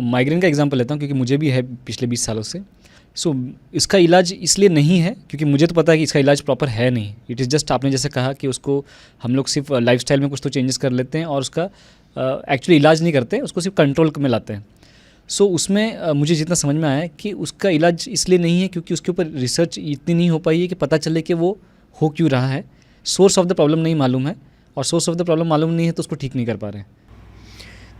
Migraine का example लेता हूँ क्योंकि मुझे भी है पिछले 20 सालों से। सो इसका इलाज इसलिए नहीं है क्योंकि मुझे तो पता है कि इसका इलाज प्रॉपर है नहीं। इट इज़ जस्ट आपने जैसे कहा कि उसको हम लोग सिर्फ लाइफस्टाइल में कुछ तो चेंजेस कर लेते हैं और उसका एक्चुअली इलाज नहीं करते, उसको सिर्फ कंट्रोल में लाते हैं। सो उसमें मुझे जितना समझ में आया है कि उसका इलाज इसलिए नहीं है क्योंकि उसके ऊपर रिसर्च इतनी नहीं हो पाई है कि पता चले कि वो हो क्यों रहा है। सोर्स ऑफ द प्रॉब्लम नहीं मालूम है, और सोर्स ऑफ द प्रॉब्लम मालूम नहीं है तो उसको ठीक नहीं कर पा रहे हैं।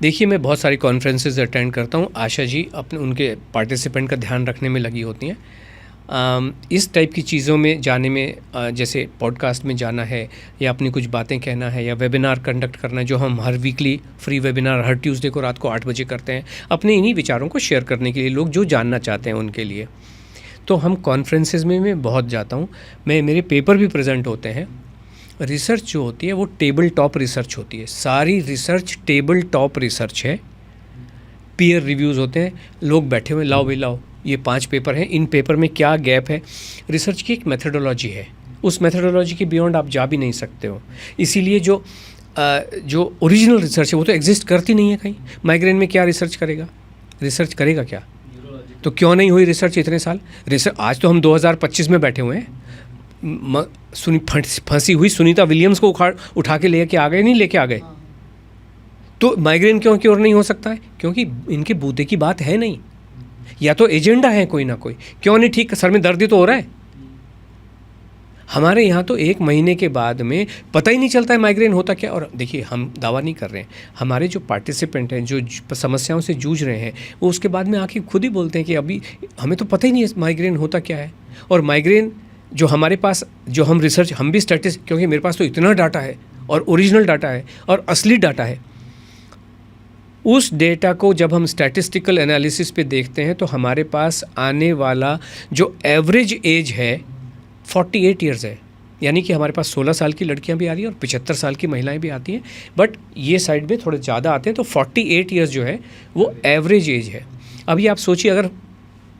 देखिए, मैं बहुत सारी कॉन्फ्रेंसेस अटेंड करता हूँ। आशा जी अपने उनके पार्टिसिपेंट का ध्यान रखने में लगी होती हैं। इस टाइप की चीज़ों में जाने में, जैसे पॉडकास्ट में जाना है या अपनी कुछ बातें कहना है या वेबिनार कंडक्ट करना है, जो हम हर वीकली फ्री वेबिनार हर ट्यूसडे को रात को 8 बजे करते हैं, अपने इन्हीं विचारों को शेयर करने के लिए, लोग जो जानना चाहते हैं उनके लिए। तो हम कॉन्फ्रेंसेस में मैं बहुत जाता हूँ। मेरे पेपर भी प्रेजेंट होते हैं। रिसर्च जो होती है वो टेबल टॉप रिसर्च होती है। सारी रिसर्च टेबल टॉप रिसर्च है। पीयर रिव्यूज़ होते हैं, लोग बैठे हुए, लाओ भाई लाओ, ये 5 पेपर हैं, इन पेपर में क्या गैप है। रिसर्च की एक मेथडोलॉजी है, उस मेथडोलॉजी के बियॉन्ड आप जा भी नहीं सकते हो। इसीलिए जो ओरिजिनल रिसर्च है वो तो एग्जिस्ट करती नहीं है कहीं। माइग्रेन में क्या रिसर्च करेगा, रिसर्च करेगा क्या? तो क्यों नहीं हुई रिसर्च इतने साल? रिसर्च आज तो हम 2025 में बैठे हुए हैं। फंसी हुई सुनीता विलियम्स को उठा के लेके आ गए, नहीं लेके आ गए। तो माइग्रेन क्यों क्योर नहीं हो सकता है? क्योंकि इनके बूते की बात है नहीं, या तो एजेंडा है कोई ना कोई। क्यों नहीं ठीक, सर में दर्द ही तो हो रहा है। हमारे यहाँ तो 1 महीने के बाद में पता ही नहीं चलता है माइग्रेन होता क्या। और देखिए, हम दावा नहीं कर रहे हैं, हमारे जो पार्टिसिपेंट हैं, जो समस्याओं से जूझ रहे हैं, वो उसके बाद में आके खुद ही बोलते हैं कि अभी हमें तो पता ही नहीं है माइग्रेन होता क्या है। और माइग्रेन जो हमारे पास, जो हम रिसर्च, हम भी स्टैटिस्टिक्स, क्योंकि मेरे पास तो इतना डाटा है और ओरिजिनल डाटा है और असली डाटा है। उस डेटा को जब हम स्टैटिस्टिकल एनालिसिस पे देखते हैं तो हमारे पास आने वाला जो एवरेज एज है 48 ईयर्स है। यानी कि हमारे पास 16 साल की लड़कियां भी आ रही हैं और 75 साल की महिलाएं भी आती हैं, बट ये साइड में थोड़े ज़्यादा आते हैं। तो 48 ईयर्स जो है वो एवरेज एज है। अभी आप सोचिए, अगर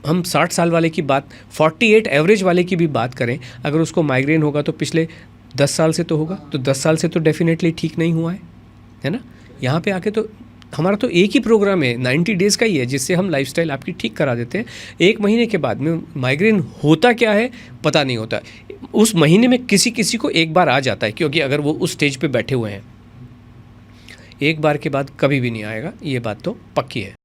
हम 60 साल वाले की बात, 48 एवरेज वाले की भी बात करें, अगर उसको माइग्रेन होगा तो पिछले 10 साल से तो होगा, तो 10 साल से तो डेफिनेटली ठीक नहीं हुआ है ना। यहाँ पे आके तो हमारा तो एक ही प्रोग्राम है, 90 डेज़ का ही है, जिससे हम लाइफस्टाइल आपकी ठीक करा देते हैं। 1 महीने के बाद में माइग्रेन होता क्या है पता नहीं होता। उस महीने में किसी किसी को एक बार आ जाता है, क्योंकि अगर वो उस स्टेज पे बैठे हुए हैं। एक बार के बाद कभी भी नहीं आएगा, ये बात तो पक्की है।